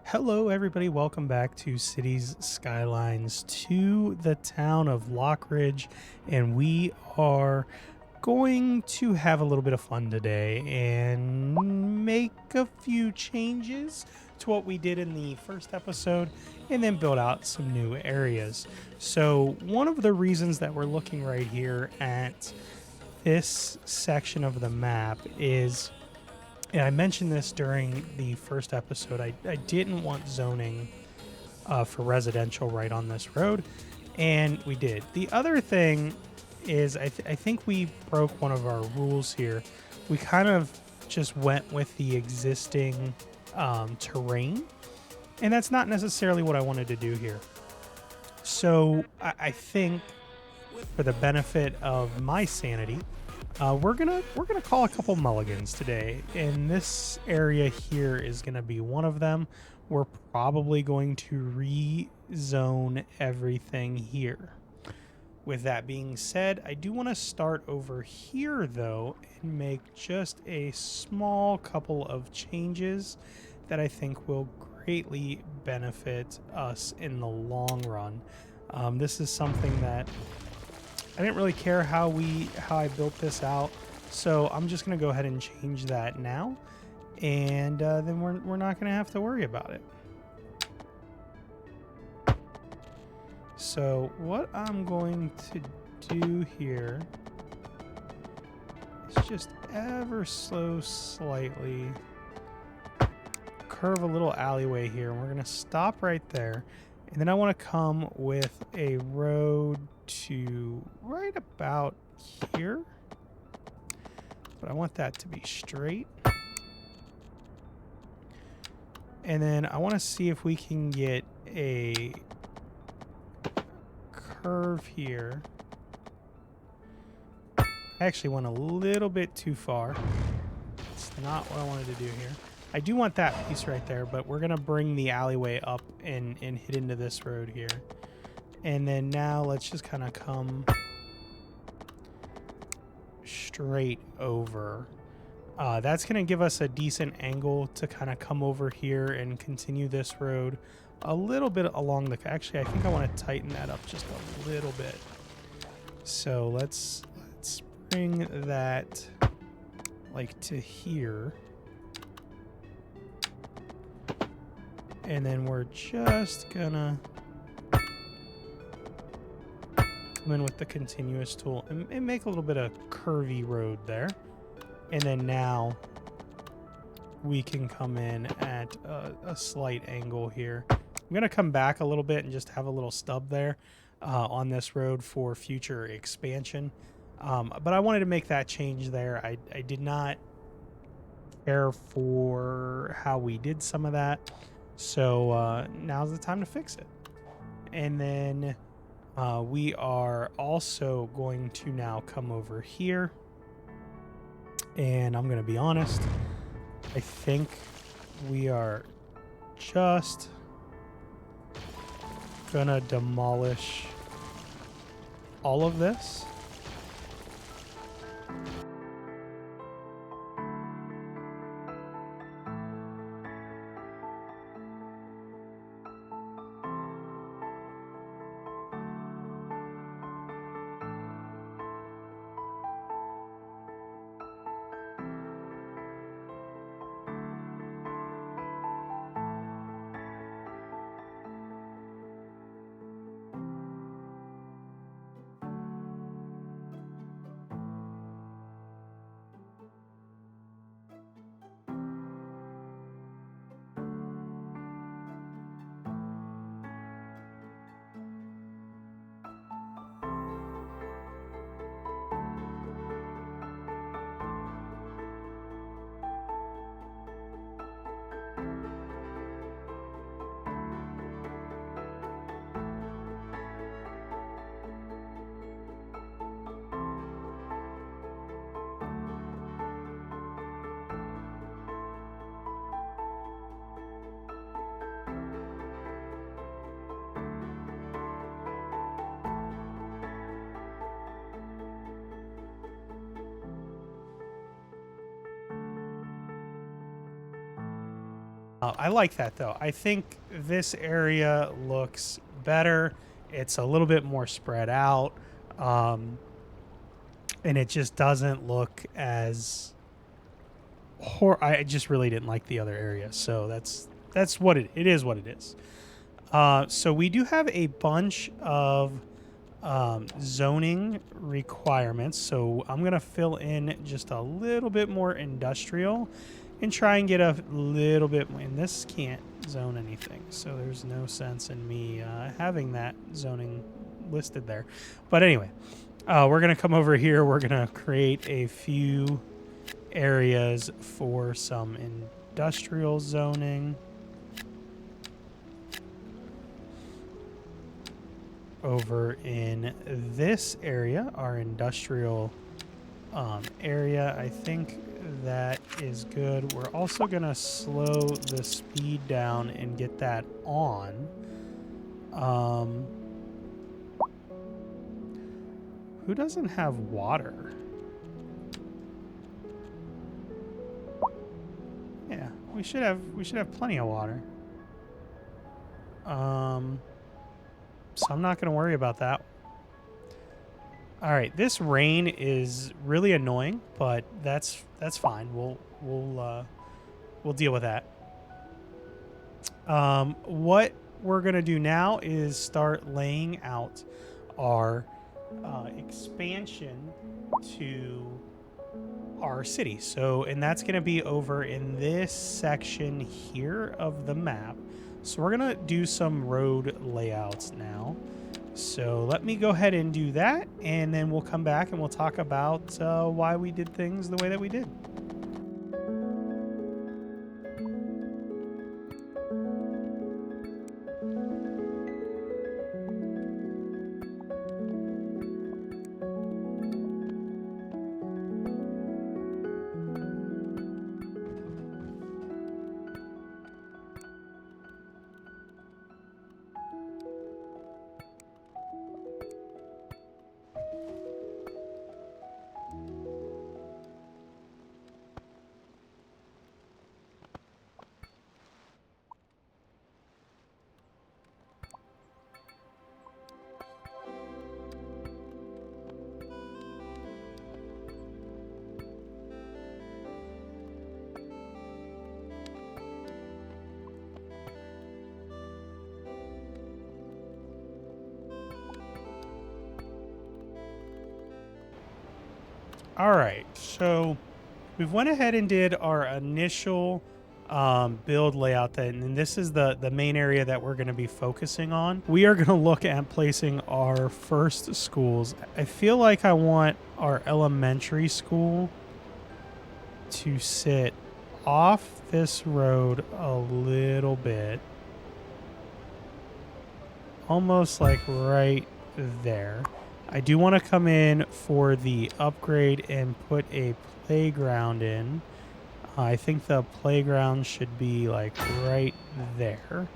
Hello, everybody. Welcome back to Cities Skylines to the town of Lockridge. And we are going to have a little bit of fun today and make a few changes to what we did in the first episode and then build out some new areas. So, one of the reasons that we're looking right here at this section of the map is, and I mentioned this during the first episode, I didn't want zoning for residential right on this road, and we did. The other thing is I think we broke one of our rules here. We kind of just went with the existing terrain, and that's not necessarily what I wanted to do here. So I think for the benefit of my sanity, we're gonna call a couple mulligans today, and this area here is gonna be one of them. We're probably going to rezone everything here. With that being said, I do want to start over here though and make just a small couple of changes that I think will greatly benefit us in the long run. This is something that I didn't really care how I built this out, so I'm just gonna go ahead and change that now, and then we're not gonna have to worry about it. So what I'm going to do here is just ever so slightly curve a little alleyway here, and we're gonna stop right there, and then I want to come with a road to right about here, but I want that to be straight. And then I want to see if we can get a curve here. I actually went a little bit too far. It's not what I wanted to do here. I do want that piece right there, but we're gonna bring the alleyway up and hit into this road here. And then now let's just kind of come straight over. That's going to give us a decent angle to kind of come over here and continue this road a little bit along the... Actually, I think I want to tighten that up just a little bit. So let's bring that like to here. And then we're just gonna come in with the continuous tool and make a little bit of curvy road there. And then now we can come in at a slight angle here. I'm gonna come back a little bit and just have a little stub there on this road for future expansion. But I wanted to make that change there. I did not care for how we did some of that. So now's the time to fix it. And then we are also going to now come over here. And I'm going to be honest, I think we are just going to demolish all of this. I like that though. I think this area looks better. It's a little bit more spread out. Um, and it just doesn't look as I just really didn't like the other area. So that's what it is what it is. So we do have a bunch of zoning requirements. So I'm going to fill in just a little bit more industrial and try and get a little bit more. And this can't zone anything. So there's no sense in me having that zoning listed there. But anyway, we're going to come over here. We're going to create a few areas for some industrial zoning. Over in this area, our industrial area, I think that is good. We're also going to slow the speed down and get that on. Who doesn't have water? Yeah, we should have plenty of water. So I'm not going to worry about that. All right, this rain is really annoying, but that's fine. We'll deal with that. What we're going to do now is start laying out our expansion to our city. So, and that's going to be over in this section here of the map. So we're going to do some road layouts now. So let me go ahead and do that, and then we'll come back and we'll talk about why we did things the way that we did. All right, so we've went ahead and did our initial build layout, and this is the main area that we're going to be focusing on. We are going to look at placing our first schools. I feel like I want our elementary school to sit off this road a little bit, almost like right there. I do want to come in for the upgrade and put a playground in. I think the playground should be like right there.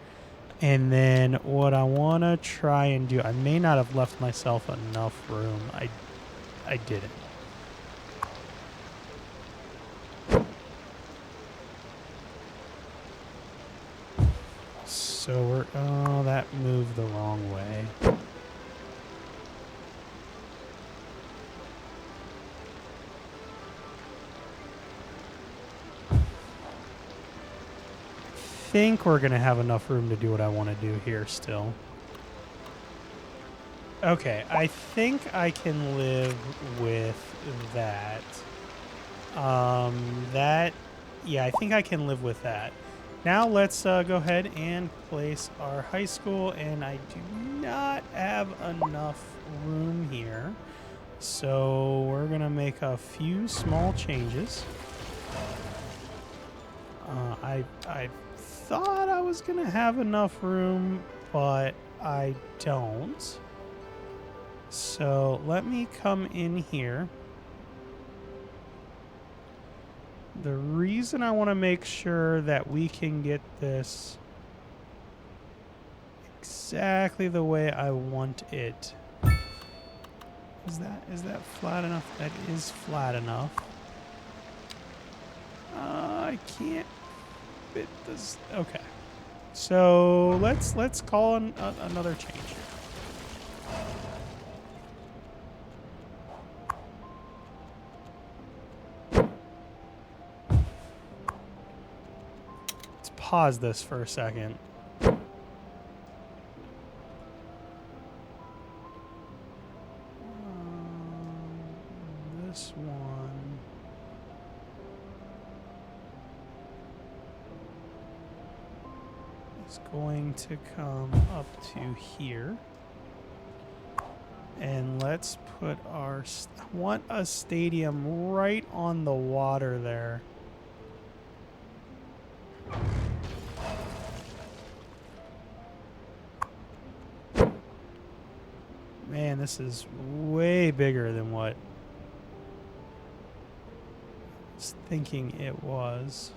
And then what I want to try and do, I may not have left myself enough room. I didn't. So we're, oh, that moved the wrong way. I think we're going to have enough room to do what I want to do here still. Okay, I think I can live with that. Yeah, I think I can live with that. Now let's go ahead and place our high school, and I do not have enough room here. So we're going to make a few small changes. I thought I was going to have enough room, but I don't. So let me come in here. The reason I want to make sure that we can get this exactly the way I want it. Is that flat enough? That is flat enough. I can't it does. Okay. So let's call another change here. Let's pause this for a second. This one. Is going to come up to here. And let's put our... I want a stadium right on the water there. Man, this is way bigger than what I was thinking it was.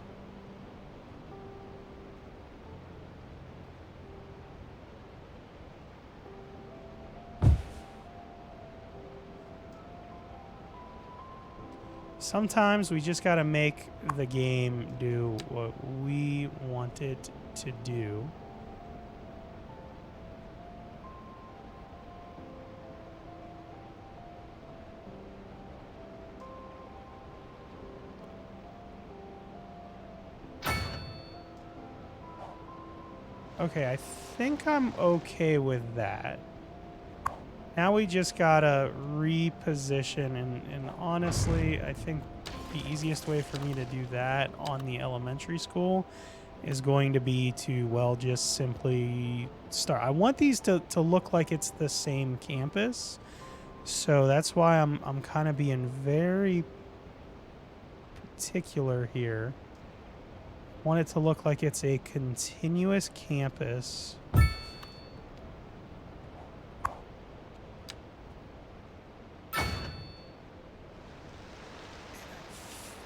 Sometimes we just got to make the game do what we want it to do. Okay, I think I'm okay with that. Now we just gotta reposition, and honestly, I think the easiest way for me to do that on the elementary school is going to be to, well, just simply start. I want these to look like it's the same campus, so that's why I'm kind of being very particular here. I want it to look like it's a continuous campus.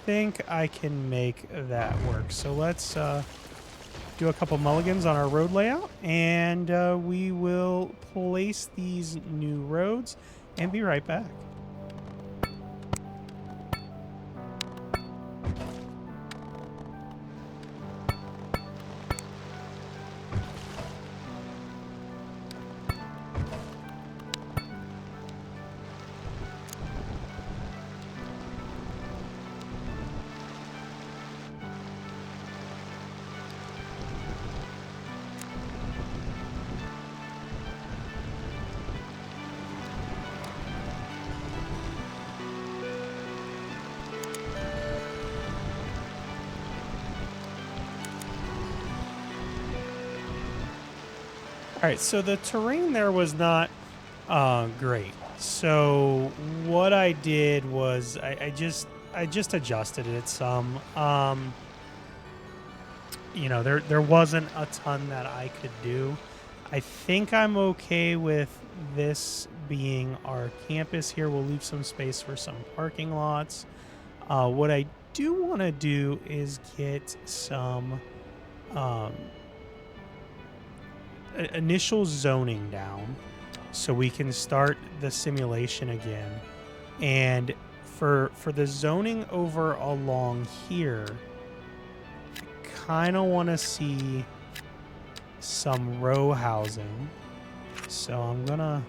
Think I can make that work. So let's do a couple mulligans on our road layout, and we will place these new roads and be right back. All right, so the terrain there was not great. So what I did was I just adjusted it some. You know, there wasn't a ton that I could do. I think I'm okay with this being our campus here. We'll leave some space for some parking lots. What I do want to do is get some initial zoning down so we can start the simulation again. And for the zoning over along here, I kind of want to see some row housing. So I'm gonna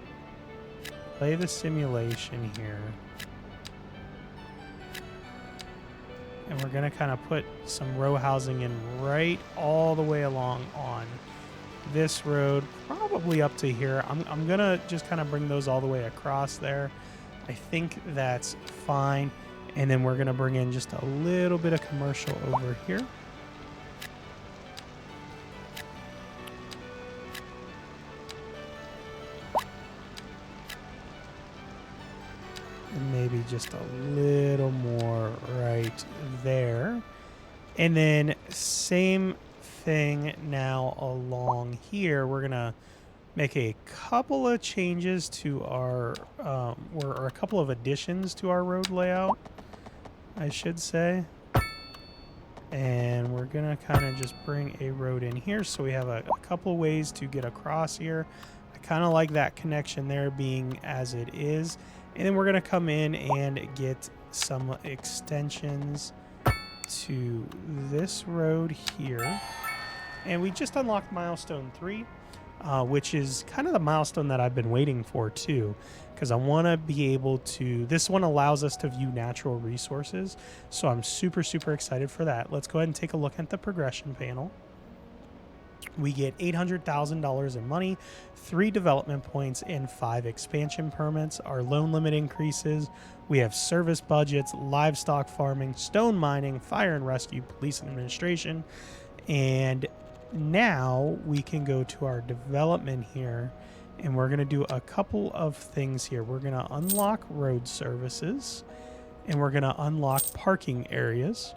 play the simulation here, and we're gonna kind of put some row housing in right all the way along on this road, probably up to here. I'm gonna just kind of bring those all the way across there. I think that's fine. And then we're gonna bring in just a little bit of commercial over here. And maybe just a little more right there. And then same thing now along here. We're gonna make a couple of changes to our or a couple of additions to our road layout, I should say. And we're gonna kind of just bring a road in here so we have a couple of ways to get across here. I kind of like that connection there being as it is. And then we're gonna come in and get some extensions to this road here. And we just unlocked milestone 3, which is kind of the milestone that I've been waiting for too, because I want to be able to, this one allows us to view natural resources. So I'm super, super excited for that. Let's go ahead and take a look at the progression panel. We get $800,000 in money, 3 development points, and 5 expansion permits. Our loan limit increases. We have service budgets, livestock farming, stone mining, fire and rescue, police and administration. And now we can go to our development here, and we're going to do a couple of things here. We're going to unlock road services, and we're going to unlock parking areas.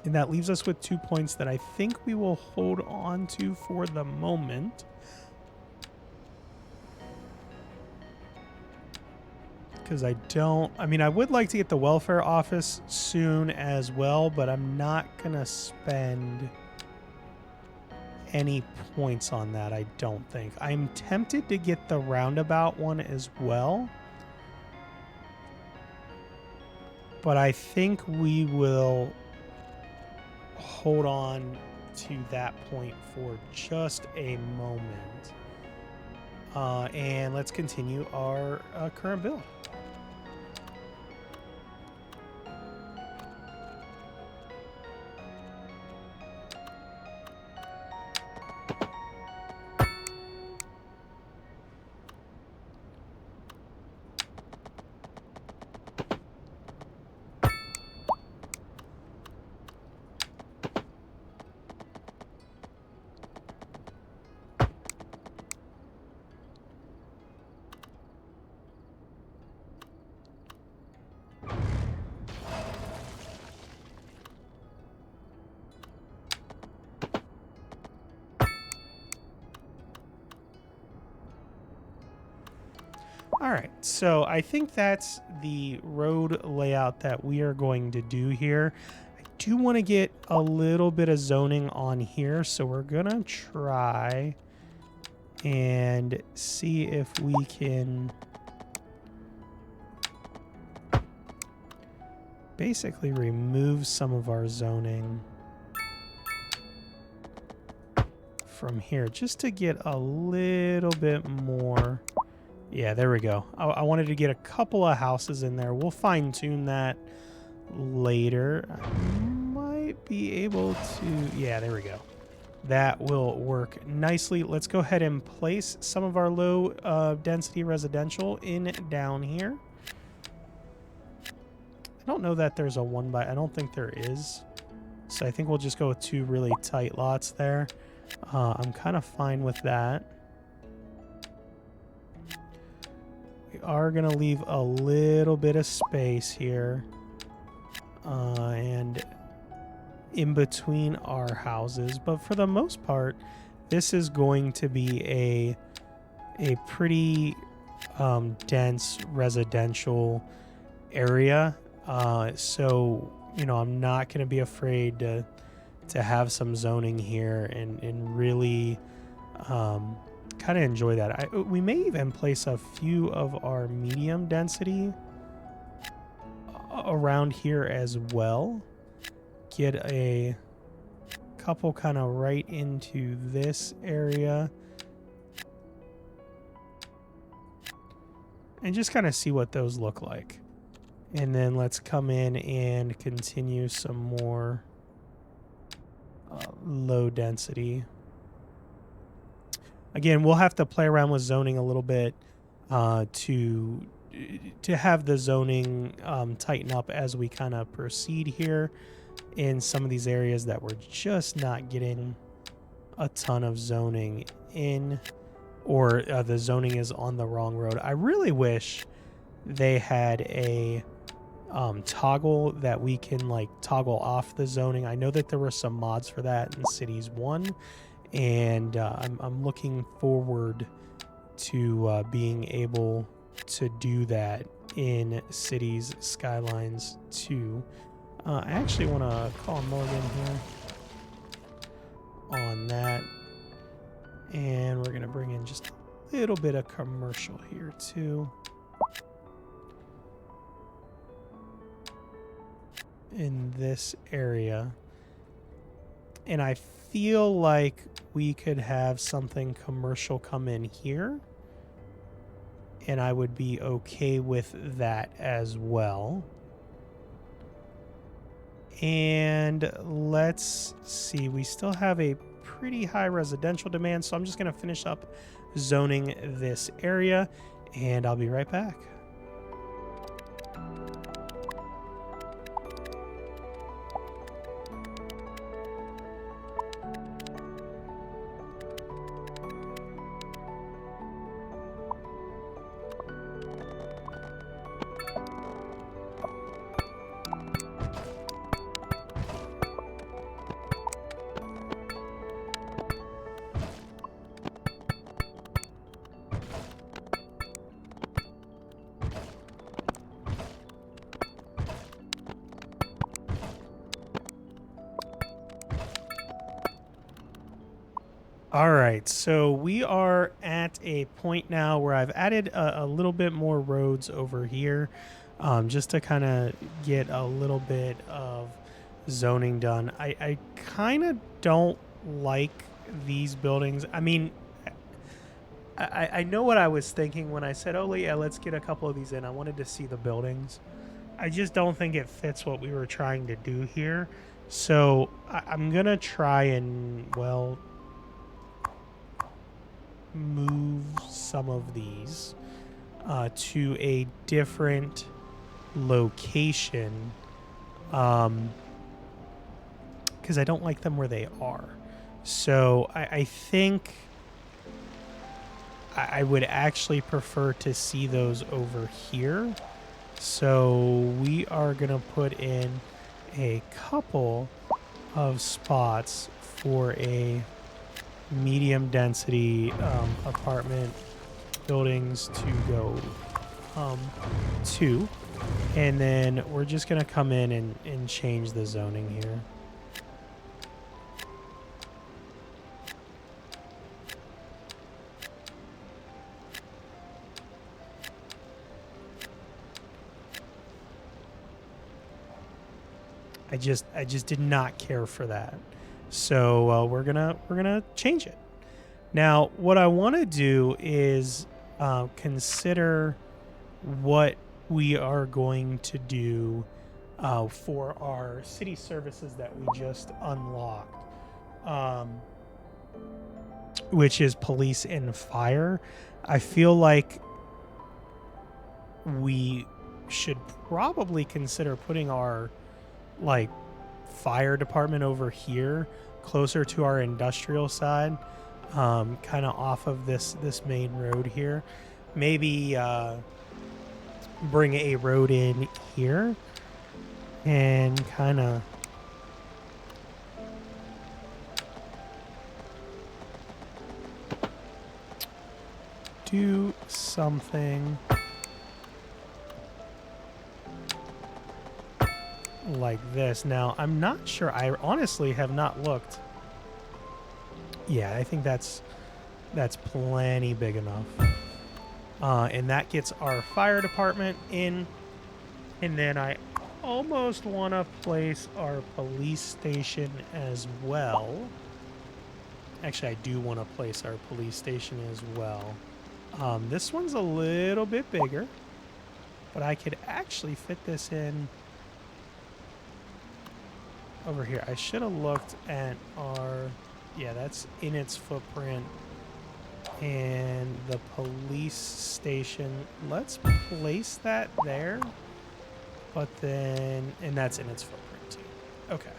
And that leaves us with 2 points that I think we will hold on to for the moment. Because I would like to get the welfare office soon as well, but I'm not going to spend any points on that, I don't think. I'm tempted to get the roundabout one as well, but I think we will hold on to that point for just a moment. And let's continue our current build. All right, so I think that's the road layout that we are going to do here. I do want to get a little bit of zoning on here, so we're gonna try and see if we can basically remove some of our zoning from here just to get a little bit more. Yeah, there we go. I wanted to get a couple of houses in there. We'll fine-tune that later. I might be able to... Yeah, there we go. That will work nicely. Let's go ahead and place some of our low density residential in down here. I don't know that there's a one by... I don't think there is. So I think we'll just go with 2 really tight lots there. I'm kind of fine with that. We are going to leave a little bit of space here. And in between our houses. But for the most part, this is going to be a pretty dense residential area. So, you know, I'm not going to be afraid to have some zoning here and really kind of enjoy that. We may even place a few of our medium density around here as well. Get a couple kind of right into this area. And just kind of see what those look like. And then let's come in and continue some more low density. Again, we'll have to play around with zoning a little bit to have the zoning tighten up as we kind of proceed here in some of these areas that we're just not getting a ton of zoning in, or the zoning is on the wrong road. I really wish they had a toggle that we can like toggle off the zoning. I know that there were some mods for that in Cities 1, and I'm looking forward to being able to do that in Cities Skylines 2. I actually want to call Mulligan here on that, and we're going to bring in just a little bit of commercial here too. in this area. And I feel like we could have something commercial come in here. And I would be okay with that as well. And let's see, we still have a pretty high residential demand, so I'm just going to finish up zoning this area, and I'll be right back. All right, so we are at a point now where I've added a little bit more roads over here, just to kind of get a little bit of zoning done. I kind of don't like these buildings. I mean, I know what I was thinking when I said, oh, yeah, let's get a couple of these in. I wanted to see the buildings. I just don't think it fits what we were trying to do here. So I'm going to try and, well, move some of these to a different location, because I don't like them where they are. So I think I would actually prefer to see those over here. So we are going to put in a couple of spots for a medium density apartment buildings to go to, and then we're just going to come in and change the zoning here. I just did not care for that. So we're gonna change it. Now, what I want to do is consider what we are going to do for our city services that we just unlocked, which is police and fire. I feel like we should probably consider putting our fire department over here closer to our industrial side, kind of off of this main road here. Maybe bring a road in here and kind of do something like this. Now, I'm not sure. I honestly have not looked. Yeah, I think that's plenty big enough. And that gets our fire department in. And then I almost want to place our police station as well. Actually, I do want to place our police station as well. This one's a little bit bigger, but I could actually fit this in over here. I should have looked at our, yeah, that's in its footprint. And the police station, let's place that there. But then, and that's in its footprint too. Okay.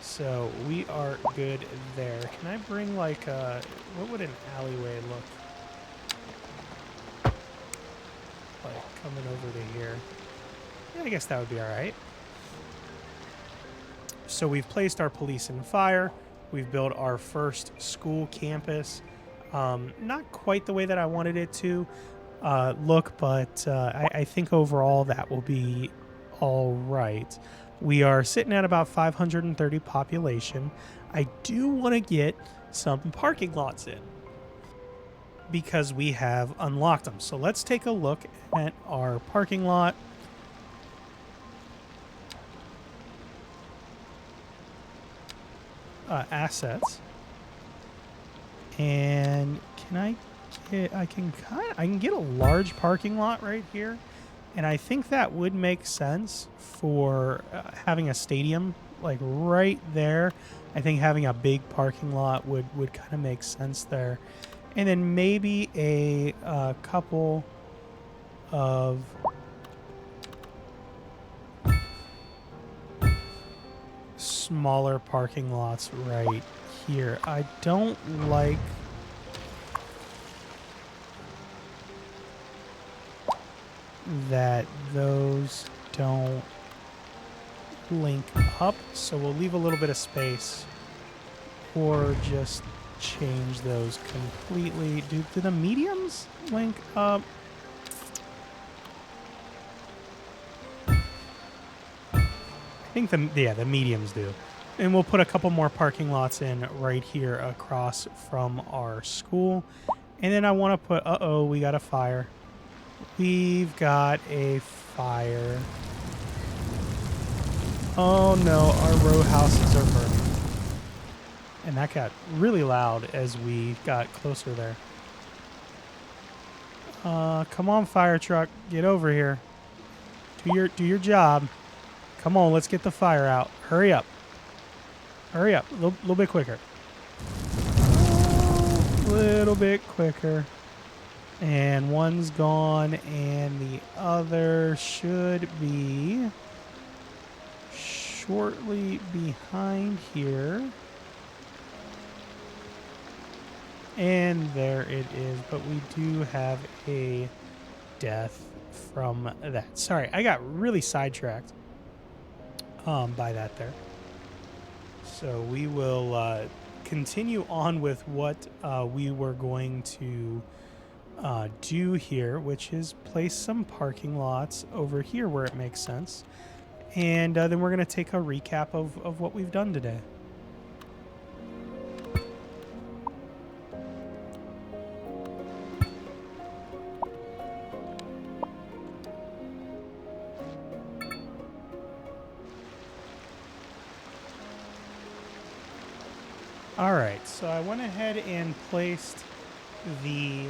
So we are good there. Can I bring like a, what would an alleyway look like coming over to here? Yeah, I guess that would be all right. So we've placed our police and fire. We've built our first school campus. Not quite the way that I wanted it to look, but I think overall that will be all right. We are sitting at about 530 population. I do want to get some parking lots in because we have unlocked them. So let's take a look at our parking lot. assets. And can I get, I can get a large parking lot right here. And I think that would make sense for having a stadium like right there. I think having a big parking lot would kind of make sense there. And then maybe a couple of smaller parking lots right here. I don't like that those don't link up, so we'll leave a little bit of space or just change those completely. Do the mediums link up? I think the mediums do. And we'll put a couple more parking lots in right here across from our school. And then I want to put, uh-oh, we got a fire. We've got a fire. Oh no, our row houses are burning. And that got really loud as we got closer there. Come on, fire truck, get over here. Do your job. Come on, let's get the fire out. Hurry up. Hurry up, a little bit quicker. A little bit quicker. And one's gone, and the other should be shortly behind here. And there it is, but we do have a death from that. Sorry, I got really sidetracked by that there. So we will continue on with what we were going to do here, which is place some parking lots over here where it makes sense. And then we're going to take a recap of what we've done today. All right, so I went ahead and placed the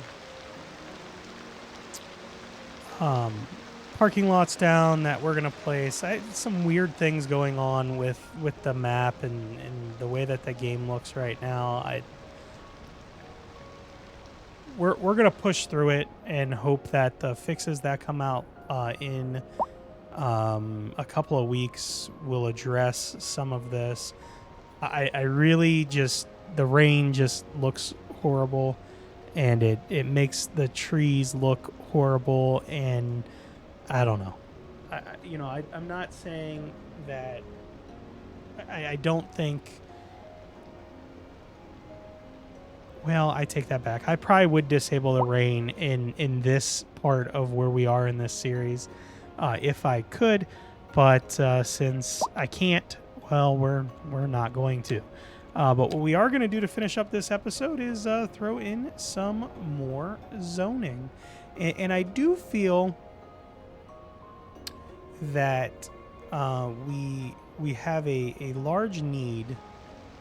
parking lots down that we're gonna place. Some weird things going on with the map and the way that the game looks right now. We're gonna push through it and hope that the fixes that come out in a couple of weeks will address some of this. I really just, the rain just looks horrible, and it makes the trees look horrible, and I don't know. I'm not saying that I don't think, well, I take that back. I probably would disable the rain in this part of where we are in this series if I could, but since I can't, well, we're not going to. But what we are going to do to finish up this episode is throw in some more zoning. And I do feel that we have a large need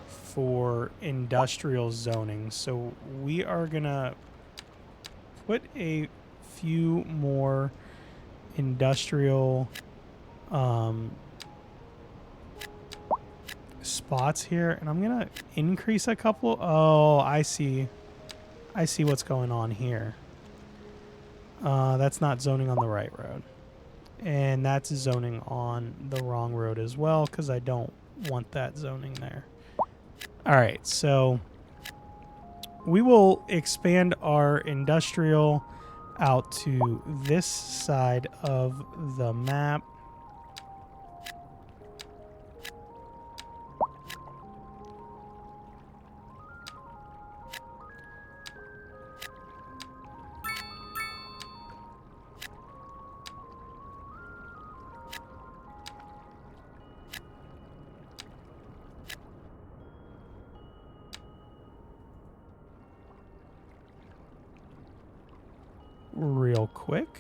for industrial zoning. So we are going to put a few more industrial spots here, and I'm gonna increase a couple. Oh, I see what's going on here. That's not zoning on the right road, and that's zoning on the wrong road as well, because I don't want that zoning there. All right, so we will expand our industrial out to this side of the map. Real quick.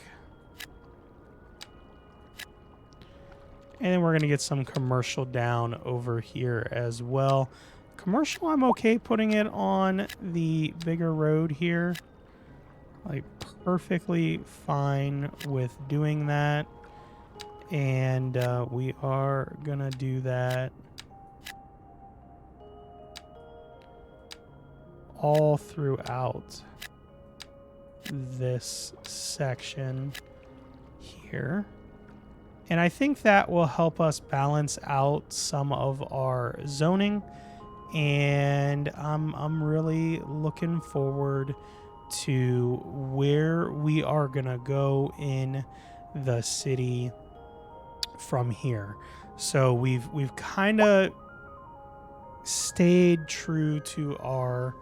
And then we're going to get some commercial down over here as well. Commercial, I'm okay putting it on the bigger road here. Like, perfectly fine with doing that. And we are gonna do that all throughout this section here. And I think that will help us balance out some of our zoning. And I'm really looking forward to where we are gonna go in the city from here. So we've kind of stayed true to our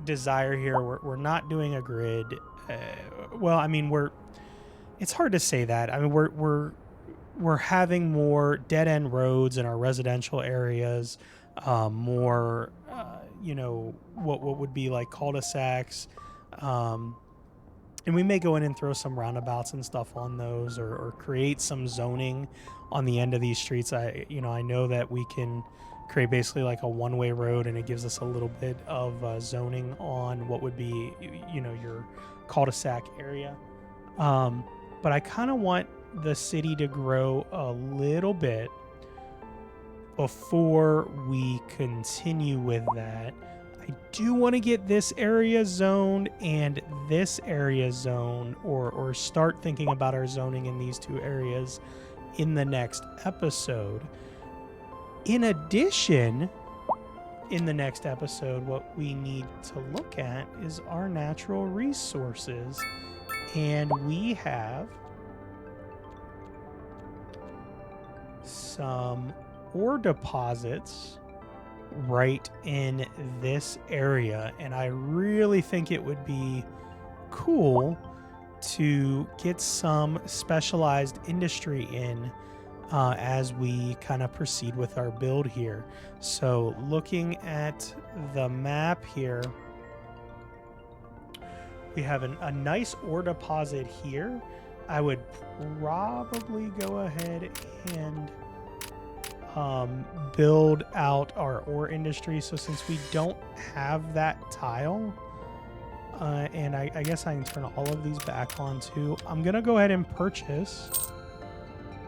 desire here. We're not doing a grid. Well, I mean, it's hard to say that. I mean, we're having more dead end roads in our residential areas, more you know, what would be like cul-de-sacs, and we may go in and throw some roundabouts and stuff on those, or create some zoning on the end of these streets. I know that we can create basically like a one-way road, and it gives us a little bit of zoning on what would be, you know, your cul-de-sac area. But I kind of want the city to grow a little bit before we continue with that. I do want to get this area zoned and this area zoned, or start thinking about our zoning in these two areas in the next episode. In addition, in the next episode, what we need to look at is our natural resources. And we have some ore deposits right in this area, and I really think it would be cool to get some specialized industry in as we kind of proceed with our build here. So looking at the map here, we have a nice ore deposit here. I would probably go ahead and build out our ore industry. So since we don't have that tile, and I guess I can turn all of these back on too, I'm gonna go ahead and purchase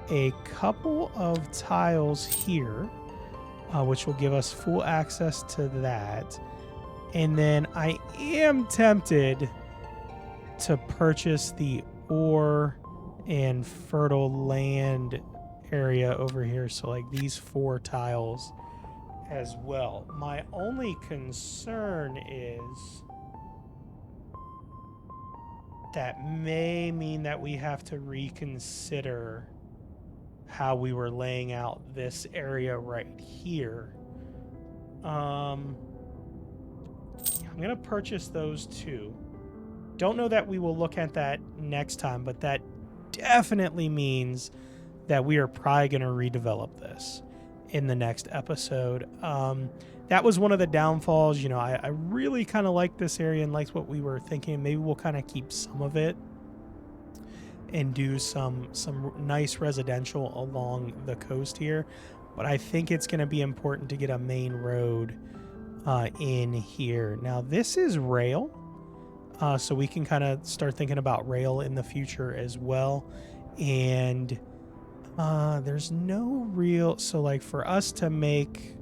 a couple of tiles here, which will give us full access to that. And then I am tempted to purchase the ore and fertile land area over here, so like these 4 tiles as well. My only concern is that may mean that we have to reconsider how we were laying out this area right here. I'm gonna purchase those 2. Don't know that we will look at that next time, but that definitely means that we are probably going to redevelop this in the next episode. That was one of the downfalls. You know, I really kind of like this area and liked what we were thinking. Maybe we'll kind of keep some of it and do some nice residential along the coast here. But I think it's going to be important to get a main road in here. Now, this is rail. So we can kind of start thinking about rail in the future as well. And there's no real, so like for us to make,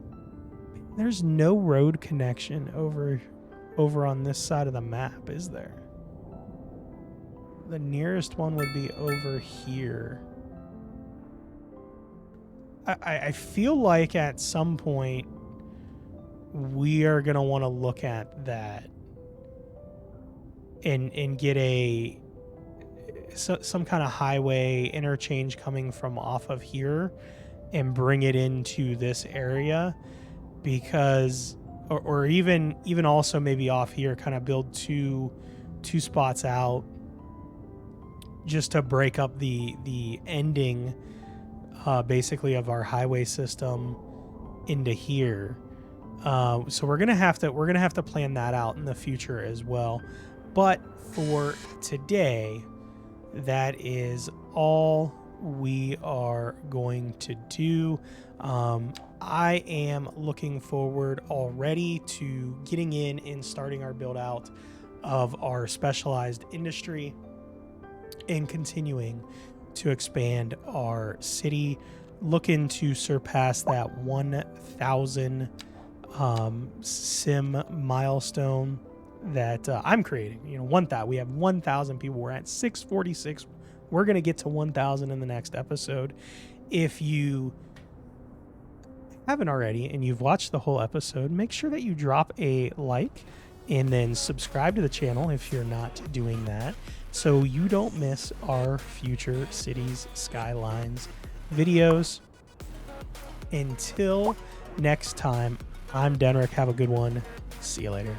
there's no road connection over on this side of the map, is there? The nearest one would be over here. I feel like at some point we are going to want to look at that and get some kind of highway interchange coming from off of here and bring it into this area, because or even also maybe off here, kind of build two spots out just to break up the ending basically of our highway system into here. So we're gonna have to plan that out in the future as well. But for today, that is all we are going to do. I am looking forward already to getting in and starting our build out of our specialized industry and continuing to expand our city, looking to surpass that 1,000 sim milestone that I'm creating. 1,000. We have 1,000 people. We're at 646. We're going to get to 1,000 in the next episode. If you haven't already and you've watched the whole episode, make sure that you drop a like and then subscribe to the channel if you're not doing that, so you don't miss our future Cities Skylines videos. Until next time, I'm Dennrick. Have a good one. See you later.